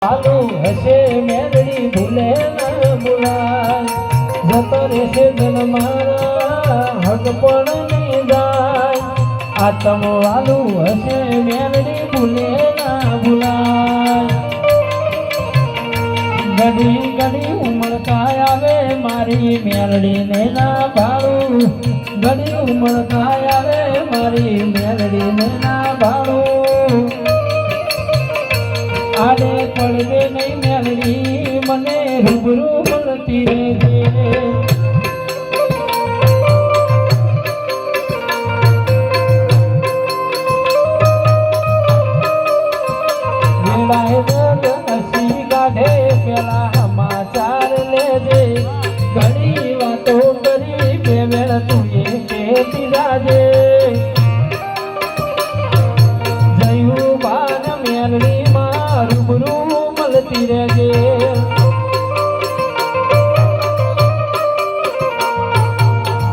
ચાલુ હશે મેરડી ભૂલે ના બોલાય જતો રહેશે જન મારા હક પણ નહીં જાય આતમ વાલું હશે મેરડી ભૂલે ના બોલાય ઘડી ઘડી ઉમળકાય આવે મારી મેરડી ને ના ભાળું ઘડી ઉમળકાય આવે મારી મેરડી ને ના ભાળું આડે પડવે નહીં મેલડી મને રૂબરૂ મળતી રહેજે વેળાએ દર્દ હસી કાઢે પેલા સમાચાર લેજે ઘણી વાતો કરી બે વેળ તું એ કેતી જાજે જયું બાન મેલડી રૂબરૂ મળતી રહેજે